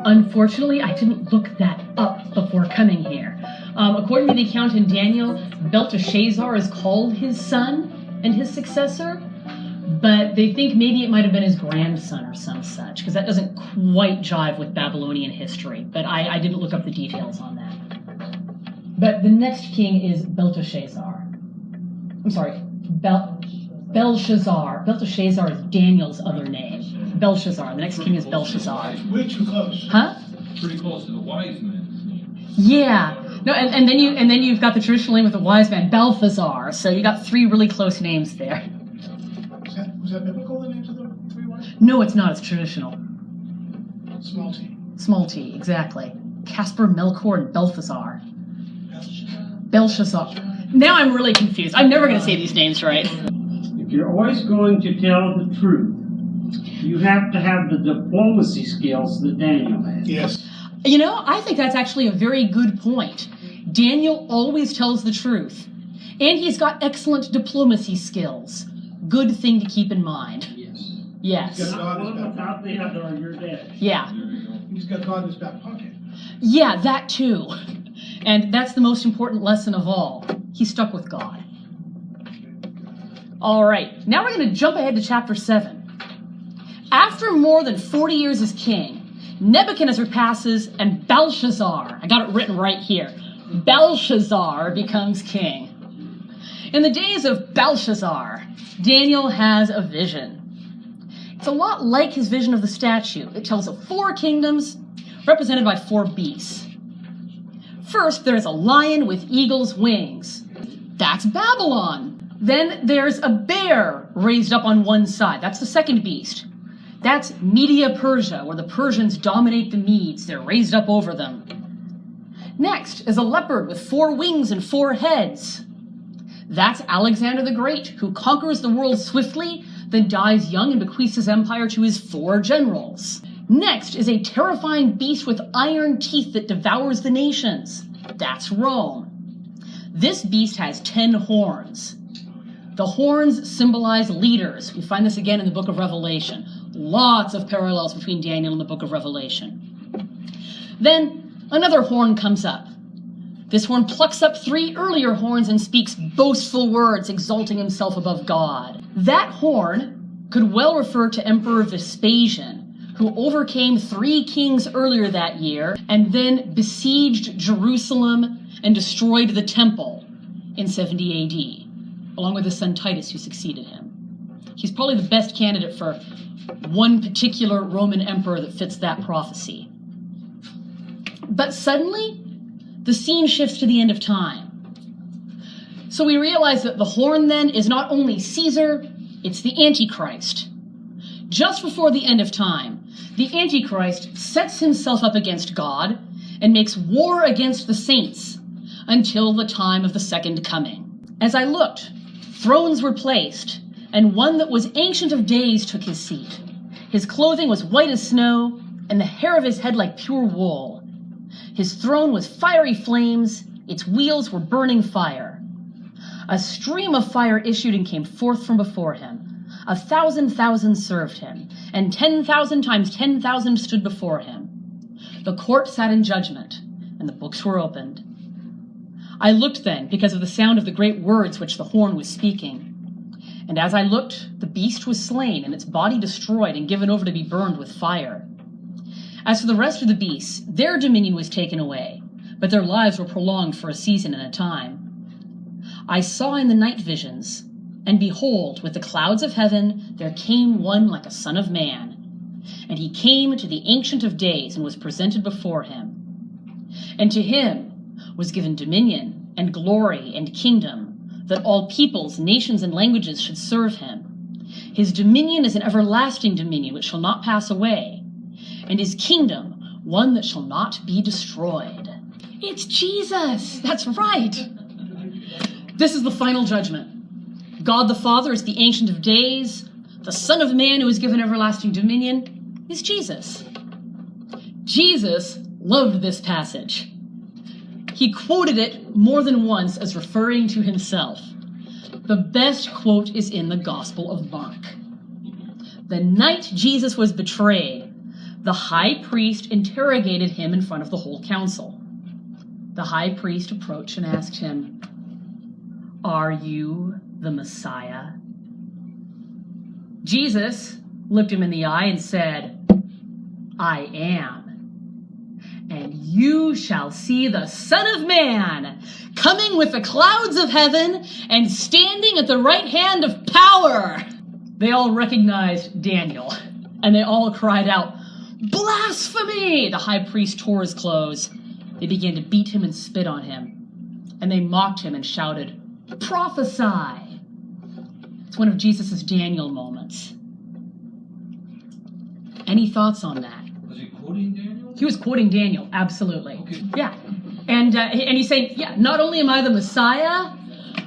Unfortunately, I didn't look that up before coming here. According to the account in Daniel, Belteshazzar is called his son and his successor, but they think maybe it might have been his grandson or some such, because that doesn't quite jive with Babylonian history, but I didn't look up the details on that. But the next king is Belteshazzar. I'm sorry, Belshazzar. Belteshazzar is Daniel's other name. Belshazzar. The next king is Belshazzar. Way too close. Huh? Pretty close to the wise man's name. Yeah. No, and then you've got the traditional name of the wise man, Balthazar. So you got three really close names there. Was that biblical, the names of the three wise? No, it's not. It's traditional. Small t. Small t, exactly. Casper, Melchior, and Balthazar. Belshazzar. Belshazzar. Now I'm really confused. I'm never going to say these names right. If you're always going to tell the truth, you have to have the diplomacy skills that Daniel had. Yes. You know, I think that's actually a very good point. Daniel always tells the truth. And he's got excellent diplomacy skills. Good thing to keep in mind. Yes. Yes. He's got Not one without the other, or you're dead. Yeah. There you go. He's got God in his back pocket. Yeah, that too. And that's the most important lesson of all. He stuck with God. All right, now we're going to jump ahead to chapter 7. After more than 40 years as king, Nebuchadnezzar passes and Belshazzar, I got it written right here, Belshazzar becomes king. In the days of Belshazzar, Daniel has a vision. It's a lot like his vision of the statue. It tells of 4 kingdoms represented by 4 beasts. First, there's a lion with eagle's wings. That's Babylon. Then there's a bear raised up on one side. That's the second beast. That's Media Persia, where the Persians dominate the Medes. They're raised up over them. Next is a leopard with 4 wings and 4 heads. That's Alexander the Great, who conquers the world swiftly, then dies young and bequeaths his empire to his 4 generals. Next is a terrifying beast with iron teeth that devours the nations. That's Rome. This beast has 10 horns. The horns symbolize leaders. We find this again in the book of Revelation. Lots of parallels between Daniel and the book of Revelation. Then another horn comes up. This horn plucks up 3 earlier horns and speaks boastful words, exalting himself above God. That horn could well refer to Emperor Vespasian, who overcame 3 kings earlier that year and then besieged Jerusalem and destroyed the temple in 70 AD, along with his son Titus, who succeeded him. He's probably the best candidate for one particular Roman emperor that fits that prophecy. But suddenly, the scene shifts to the end of time. So we realize that the horn then is not only Caesar, it's the Antichrist. Just before the end of time, the Antichrist sets himself up against God and makes war against the saints until the time of the second coming. As I looked, thrones were placed, and one that was ancient of days took his seat. His clothing was white as snow, and the hair of his head like pure wool. His throne was fiery flames, its wheels were burning fire. A stream of fire issued and came forth from before him. 1,000,000 served him, and 10,000 times 10,000 stood before him. The court sat in judgment, and the books were opened. I looked then, because of the sound of the great words which the horn was speaking. And as I looked, the beast was slain, and its body destroyed and given over to be burned with fire. As for the rest of the beasts, their dominion was taken away, but their lives were prolonged for a season and a time. I saw in the night visions, and behold, with the clouds of heaven, there came one like a son of man. And he came to the Ancient of Days and was presented before him. And to him was given dominion and glory and kingdom, that all peoples, nations, and languages should serve him. His dominion is an everlasting dominion which shall not pass away, and his kingdom one that shall not be destroyed. It's Jesus! That's right! This is the final judgment. God the Father is the Ancient of Days. The Son of Man who is given everlasting dominion is Jesus. Jesus loved this passage. He quoted it more than once as referring to himself. The best quote is in the Gospel of Mark. The night Jesus was betrayed, the high priest interrogated him in front of the whole council. The high priest approached and asked him, "Are you the Messiah?" Jesus looked him in the eye and said, "I am. And you shall see the Son of Man coming with the clouds of heaven and standing at the right hand of power." They all recognized Daniel, and they all cried out, "Blasphemy!" The high priest tore his clothes. They began to beat him and spit on him, and they mocked him and shouted, "Prophesy!" It's one of Jesus' Daniel moments. Any thoughts on that? Was he quoting Daniel? He was quoting Daniel, absolutely. Okay. Yeah. And he's saying, yeah, not only am I the Messiah,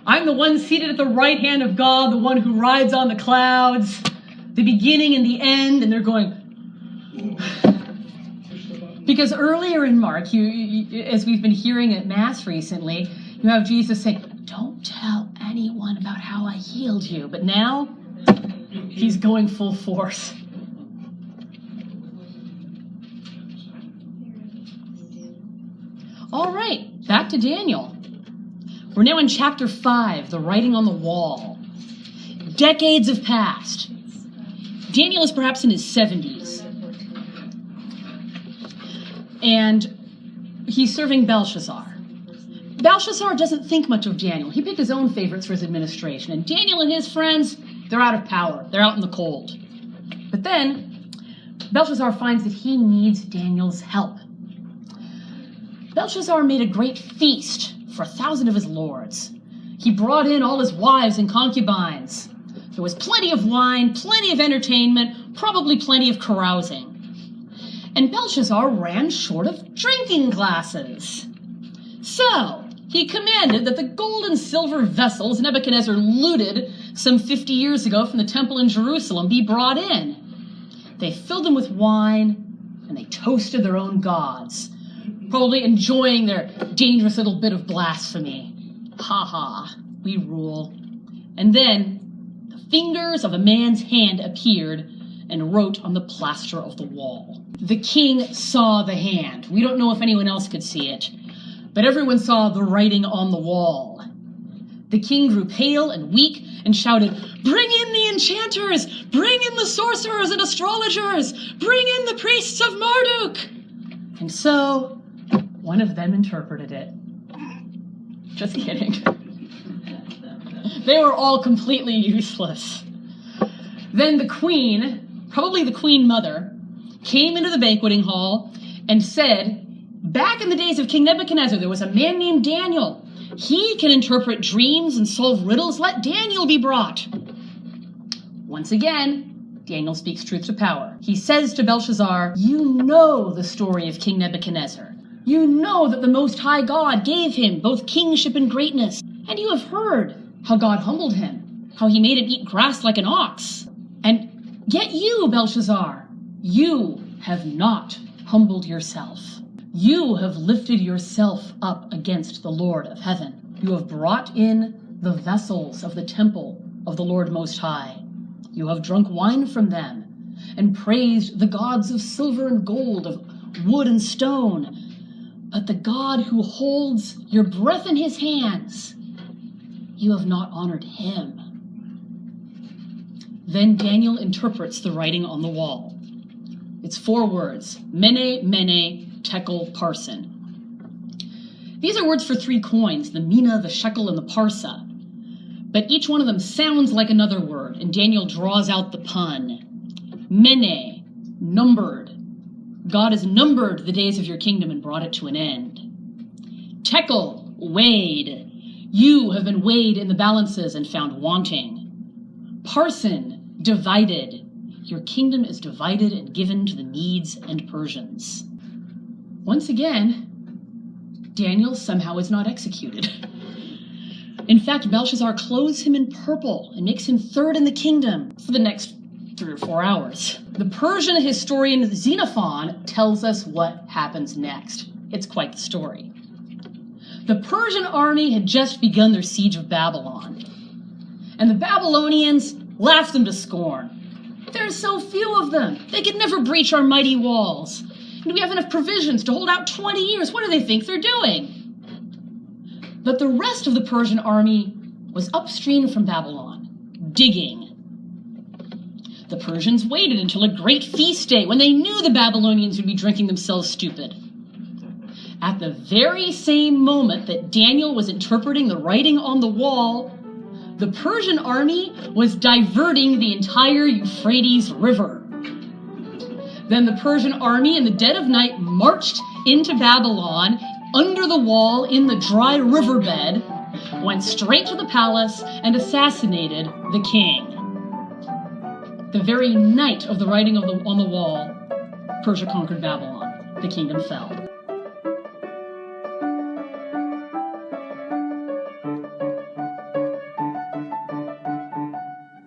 I'm the one seated at the right hand of God, the one who rides on the clouds, the beginning and the end, and they're going... Because earlier in Mark, as we've been hearing at Mass recently, you have Jesus saying, "Don't tell anyone about how I healed you." But now, he's going full force. All right, back to Daniel. We're now in chapter 5, the writing on the wall. Decades have passed. Daniel is perhaps in his 70s. And he's serving Belshazzar. Belshazzar doesn't think much of Daniel. He picked his own favorites for his administration. And Daniel and his friends, they're out of power. They're out in the cold. But then, Belshazzar finds that he needs Daniel's help. Belshazzar made a great feast for 1,000 of his lords. He brought in all his wives and concubines. There was plenty of wine, plenty of entertainment, probably plenty of carousing. And Belshazzar ran short of drinking glasses. So, he commanded that the gold and silver vessels Nebuchadnezzar looted some 50 years ago from the temple in Jerusalem be brought in. They filled them with wine, and they toasted their own gods, probably enjoying their dangerous little bit of blasphemy. Ha ha, we rule. And then, the fingers of a man's hand appeared and wrote on the plaster of the wall. The king saw the hand. We don't know if anyone else could see it, but everyone saw the writing on the wall. The king grew pale and weak and shouted, "Bring in the enchanters! Bring in the sorcerers and astrologers! Bring in the priests of Marduk!" And so, one of them interpreted it. Just kidding. They were all completely useless. Then the queen, probably the queen mother, came into the banqueting hall and said, "Back in the days of King Nebuchadnezzar, there was a man named Daniel. He can interpret dreams and solve riddles. Let Daniel be brought." Once again, Daniel speaks truth to power. He says to Belshazzar, "You know the story of King Nebuchadnezzar. You know that the Most High God gave him both kingship and greatness. And you have heard how God humbled him, how he made him eat grass like an ox. And yet you, Belshazzar, you have not humbled yourself. You have lifted yourself up against the Lord of heaven. You have brought in the vessels of the temple of the Lord Most High. You have drunk wine from them and praised the gods of silver and gold, of wood and stone. But the God who holds your breath in his hands, you have not honored him." Then Daniel interprets the writing on the wall. It's 4 words: Mene, Mene, Tekel, Parsin. These are words for 3 coins, the mina, the shekel, and the parsa. But each one of them sounds like another word, and Daniel draws out the pun. Mene, numbered. God has numbered the days of your kingdom and brought it to an end. Tekel, weighed. You have been weighed in the balances and found wanting. Parsin, divided. Your kingdom is divided and given to the Medes and Persians. Once again, Daniel somehow is not executed. In fact, Belshazzar clothes him in purple and makes him third in the kingdom for the next 3 or 4 hours. The Persian historian Xenophon tells us what happens next. It's quite the story. The Persian army had just begun their siege of Babylon, and the Babylonians laughed them to scorn. There's so few of them. They could never breach our mighty walls. And we have enough provisions to hold out 20 years. What do they think they're doing? But the rest of the Persian army was upstream from Babylon, digging. The Persians waited until a great feast day when they knew the Babylonians would be drinking themselves stupid. At the very same moment that Daniel was interpreting the writing on the wall, the Persian army was diverting the entire Euphrates River. Then the Persian army in the dead of night marched into Babylon under the wall in the dry riverbed, went straight to the palace and assassinated the king. The very night of the writing on the wall, Persia conquered Babylon. The kingdom fell.